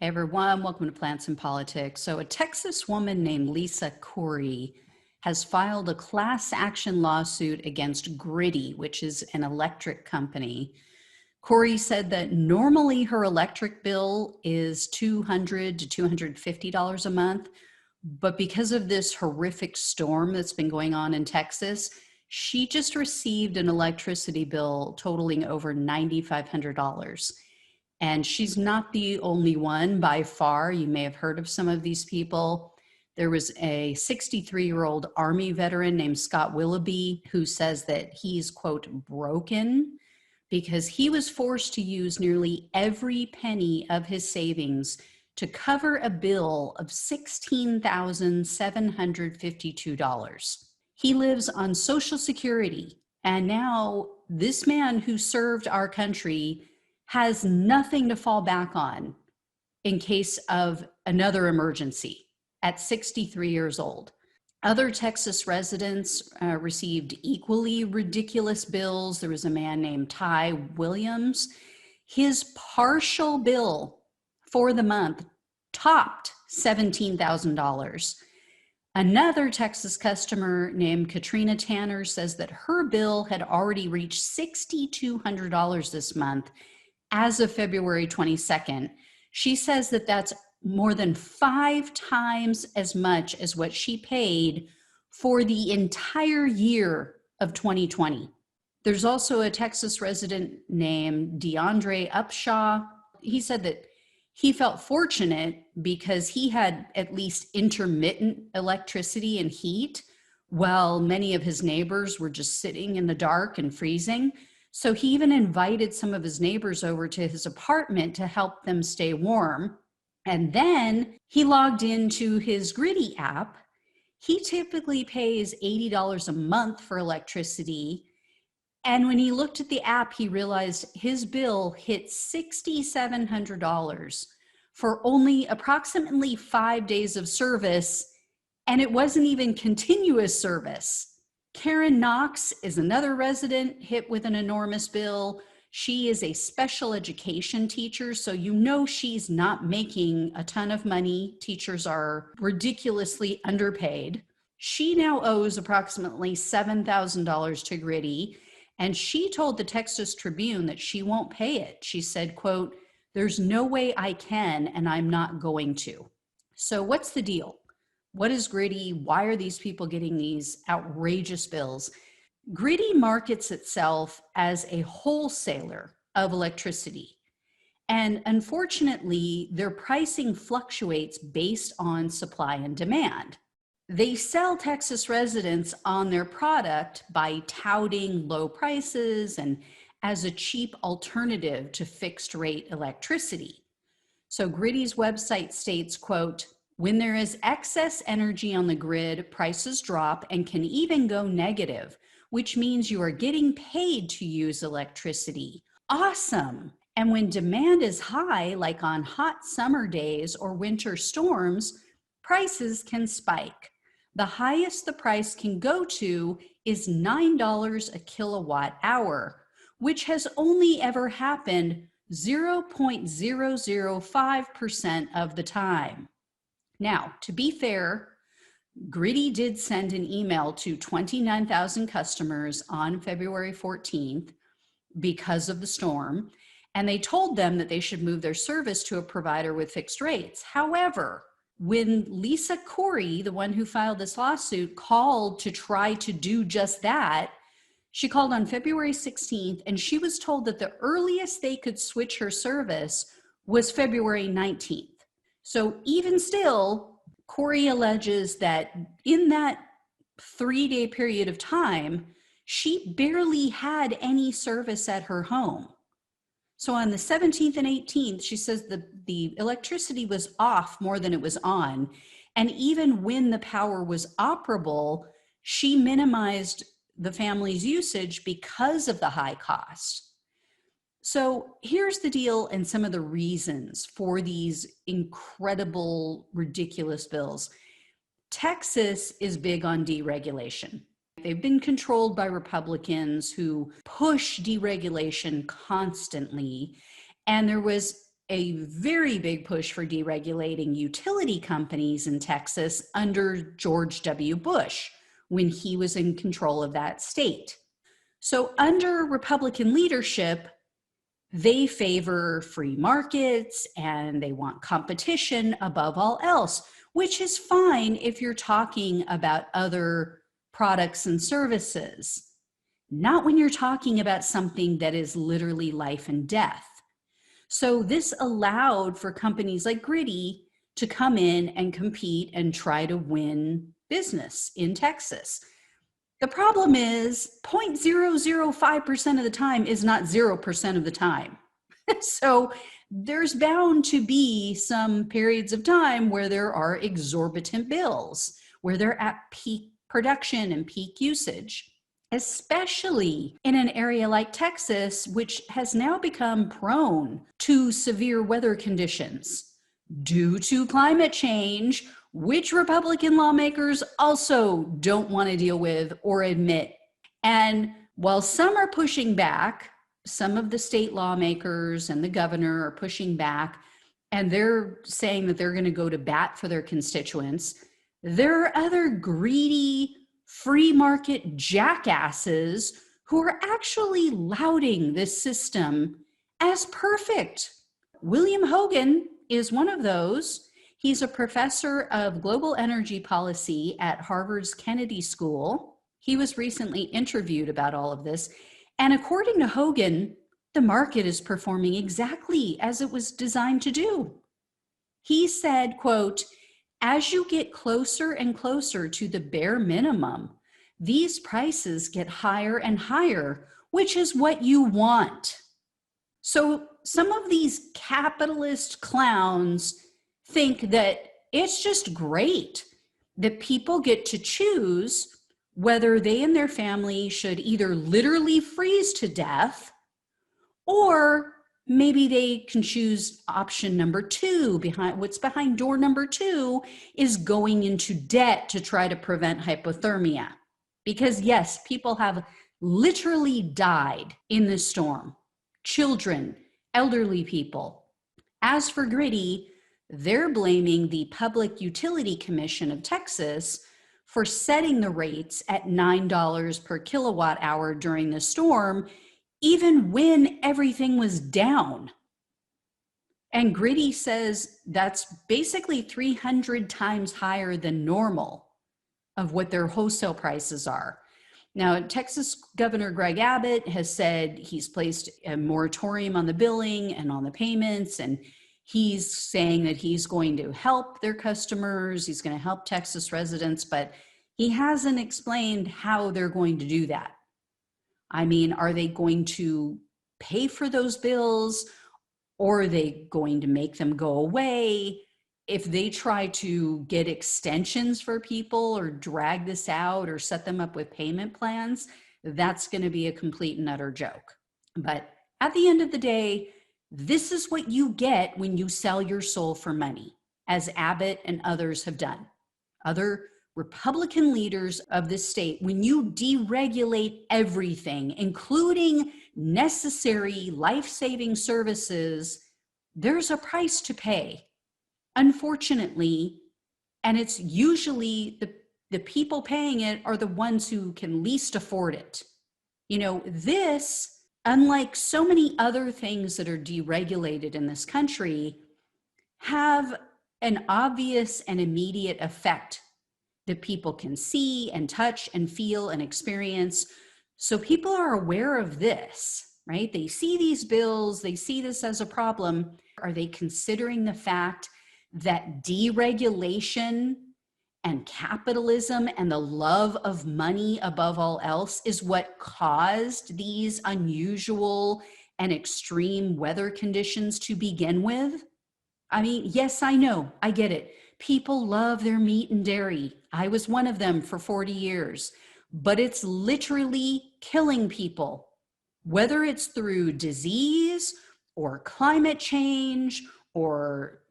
Hey everyone, welcome to Plants and Politics. So, a Texas woman named Lisa Corey has filed a class action lawsuit against Griddy, which is an electric company. Corey said that normally her electric bill is $200 to $250 a month, but because of this horrific storm that's been going on in Texas, she just received an electricity bill totaling over $9,500. And she's not the only one by far. You may have heard of some of these people. There was a 63-year-old Army veteran named Scott Willoughby who says that he's, quote, broken because he was forced to use nearly every penny of his savings to cover a bill of $16,752. He lives on Social Security, and now this man who served our country has nothing to fall back on in case of another emergency at 63 years old. Other Texas residents received equally ridiculous bills. There was a man named Ty Williams. His partial bill for the month topped $17,000. Another Texas customer named Katrina Tanner says that her bill had already reached $6,200 this month as of February 22nd. She says that that's more than 5 times as much as what she paid for the entire year of 2020. There's also a Texas resident named DeAndre Upshaw. He said that he felt fortunate because he had at least intermittent electricity and heat while many of his neighbors were just sitting in the dark and freezing. So he even invited some of his neighbors over to his apartment to help them stay warm. And then he logged into his Griddy app. He typically pays $80 a month for electricity. And when he looked at the app, he realized his bill hit $6,700 for only approximately 5 days of service. And it wasn't even continuous service. Karen Knox is another resident hit with an enormous bill. She is a special education teacher, so you know she's not making a ton of money. Teachers are ridiculously underpaid. She now owes approximately $7,000 to Griddy, and she told the Texas Tribune that she won't pay it. She said, quote, "There's no way I can, and I'm not going to." So what's the deal? What is Griddy? Why are these people getting these outrageous bills? Griddy markets itself as a wholesaler of electricity. And unfortunately, their pricing fluctuates based on supply and demand. They sell Texas residents on their product by touting low prices and as a cheap alternative to fixed rate electricity. So Griddy's website states, quote, "When there is excess energy on the grid, prices drop and can even go negative, which means you are getting paid to use electricity. Awesome! And when demand is high, like on hot summer days or winter storms, prices can spike. The highest the price can go to is $9 a kilowatt hour, which has only ever happened 0.005% of the time." Now, to be fair, Griddy did send an email to 29,000 customers on February 14th because of the storm, and they told them that they should move their service to a provider with fixed rates. However, when Lisa Corey, the one who filed this lawsuit, called to try to do just that, she called on February 16th, and she was told that the earliest they could switch her service was February 19th. So even still, Corey alleges that in that 3-day period of time, she barely had any service at her home. So on the 17th and 18th, she says the electricity was off more than it was on. And even when the power was operable, she minimized the family's usage because of the high cost. So here's the deal and some of the reasons for these incredible, ridiculous bills. Texas is big on deregulation. They've been controlled by Republicans who push deregulation constantly. And there was a very big push for deregulating utility companies in Texas under George W. Bush when he was in control of that state. So under Republican leadership, they favor free markets and they want competition above all else, which is fine if you're talking about other products and services, not when you're talking about something that is literally life and death. So this allowed for companies like Gritty to come in and compete and try to win business in Texas. The problem is 0.005% of the time is not 0% of the time. So there's bound to be some periods of time where there are exorbitant bills, where they're at peak production and peak usage, especially in an area like Texas, which has now become prone to severe weather conditions due to climate change, which Republican lawmakers also don't want to deal with or admit. And while some are pushing back, some of the state lawmakers and the governor are pushing back, and they're saying that they're going to go to bat for their constituents, there are other greedy free market jackasses who are actually lauding this system as perfect. William Hogan is one of those. He's a professor of global energy policy at Harvard's Kennedy School. He was recently interviewed about all of this. And according to Hogan, the market is performing exactly as it was designed to do. He said, quote, "As you get closer and closer to the bare minimum, these prices get higher and higher, which is what you want." So some of these capitalist clowns think that it's just great that people get to choose whether they and their family should either literally freeze to death, or maybe they can choose option number two. What's behind door number two is going into debt to try to prevent hypothermia. Because yes, people have literally died in this storm. Children, elderly people. As for Gritty, they're blaming the Public Utility Commission of Texas for setting the rates at $9 per kilowatt hour during the storm, even when everything was down. And Gritty says that's basically 300 times higher than normal of what their wholesale prices are. Now, Texas Governor Greg Abbott has said he's placed a moratorium on the billing and on the payments, and he's saying that he's going to help their customers, he's going to help Texas residents, but he hasn't explained how they're going to do that. I mean, are they going to pay for those bills, or are they going to make them go away? If they try to get extensions for people or drag this out or set them up with payment plans, that's going to be a complete and utter joke. But at the end of the day, this is what you get when you sell your soul for money, as Abbott and others have done. Other Republican leaders of this state, when you deregulate everything, including necessary life-saving services, there's a price to pay. Unfortunately, and it's usually the people paying it are the ones who can least afford it. You know, this, unlike so many other things that are deregulated in this country, have an obvious and immediate effect that people can see and touch and feel and experience. So people are aware of this, right? They see these bills, they see this as a problem. Are they considering the fact that deregulation and capitalism and the love of money above all else is what caused these unusual and extreme weather conditions to begin with? I mean, yes, I know, I get it. People love their meat and dairy. I was one of them for 40 years, but it's literally killing people, whether it's through disease or climate change or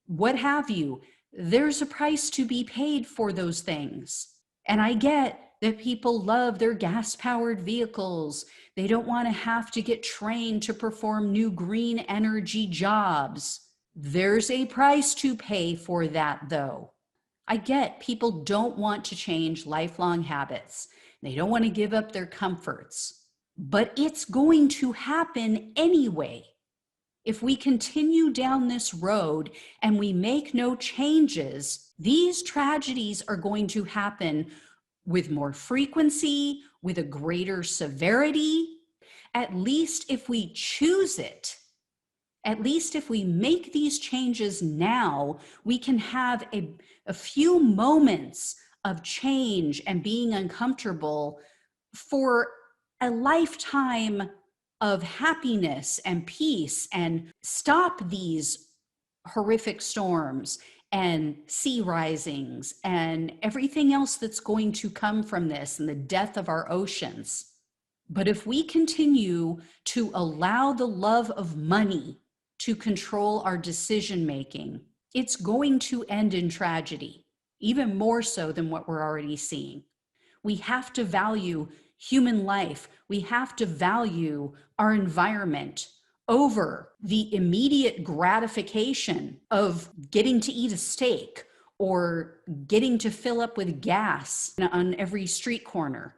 what have you. There's a price to be paid for those things. And I get that people love their gas-powered vehicles. They don't want to have to get trained to perform new green energy jobs. There's a price to pay for that, though. I get people don't want to change lifelong habits. They don't want to give up their comforts, but it's going to happen anyway. If we continue down this road and we make no changes, these tragedies are going to happen with more frequency, with a greater severity. At least if we choose it, at least if we make these changes now, we can have a few moments of change and being uncomfortable for a lifetime of happiness and peace, and stop these horrific storms and sea risings and everything else that's going to come from this and the death of our oceans. But if we continue to allow the love of money to control our decision making, it's going to end in tragedy, even more so than what we're already seeing. We have to value human life. We have to value our environment over the immediate gratification of getting to eat a steak or getting to fill up with gas on every street corner.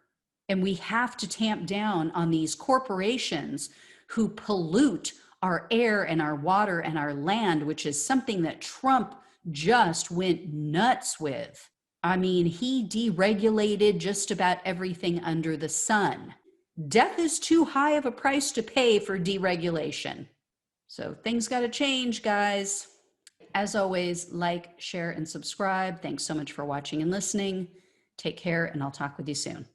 And we have to tamp down on these corporations who pollute our air and our water and our land, which is something that Trump just went nuts with. I mean, he deregulated just about everything under the sun. Death is too high of a price to pay for deregulation. So things got to change, guys. As always, like, share, and subscribe. Thanks so much for watching and listening. Take care, and I'll talk with you soon.